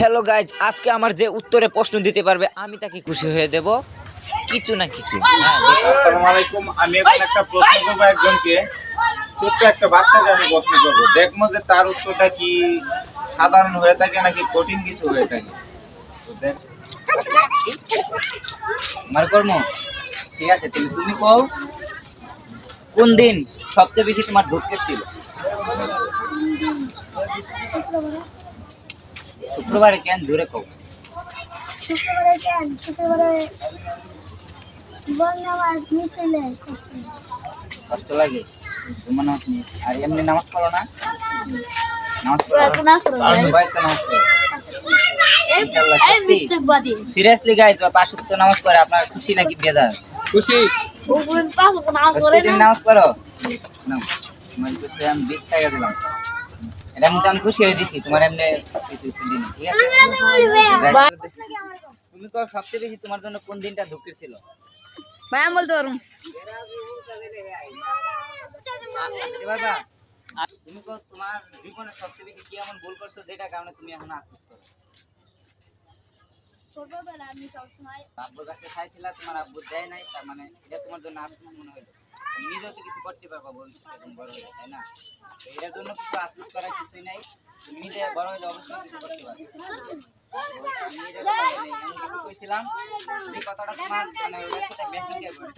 Hello guys, আজকে আমার যে উত্তরে প্রশ্ন দিতে পারবে আমি তাকে খুশি হয়ে দেব কিছু না কিছু। আসসালামু আলাইকুম। আমি এখন একটা প্রশ্ন করবো একজনকে, ছোট্ট একটা বাচ্চাকে আমি প্রশ্ন করবো, দেখবো যে তার উত্তরটা কি সাধারণ হয়ে থাকে নাকি কঠিন কিছু হয়ে থাকে। তো দেখ, আমার কর্ম ঠিক আছে, তুমি কও কোন দিন সবচেয়ে বেশি তোমার দুঃখের ছিল? শুক্রবারে কেন, জোরে কও। শুক্রবারে কেন? শুক্রবারে বন্যা আর মিছিলে কষ্ট লাগে তোমার নামাজ নিয়ে? আর এমনি নামাজ পড়ো না? নামাজ পড়ো? কয়েকটা নামাজ পড়ো। সিরিয়াসলি গাইস, 5 ওয়াক্ত নামাজ পড়ে আপনার খুশি নাকি বেজার? খুশি। প্রতিদিন নামাজ পড়ো? নাও, তোমার কাছে আমি 20 টাকা দিলাম, এটা আমি খুশি হয়ে দিছি তোমার এমনি দিন, ঠিক আছে? তুমি কও সবচেয়ে বেশি তোমার জন্য কোন দিনটা দুঃখের ছিল? ভাই আমি বলতে পারবো। বাবা, তুমি কও তোমার জীবনে সবচেয়ে বেশি কি এমন ভুল করছো যেটা কারণে তুমি এখন আফসোস করো? ছোটবেলা আমি সবসময় আব্বুর কাছে চাইছিলা, তোমার আব্বু দেয় নাই, তার মানে এটা তোমার জন্য আফসোস মনে হলো। তুমি নিজেও তো কিছু করতে পারবা ভবিষ্যতে, তুমি বড় হলে, তাই না? তো এটার জন্য কিছু আফসোস করার কিছুই নাই, তুমি নিজে বড় হলে অবশ্যই কিছু করতে পারবে। আমি এটা কথা বলি, এমন কিছু কইছিলাম, এই কথাটা তোমার মানে ওর সাথে ম্যাচিং করে।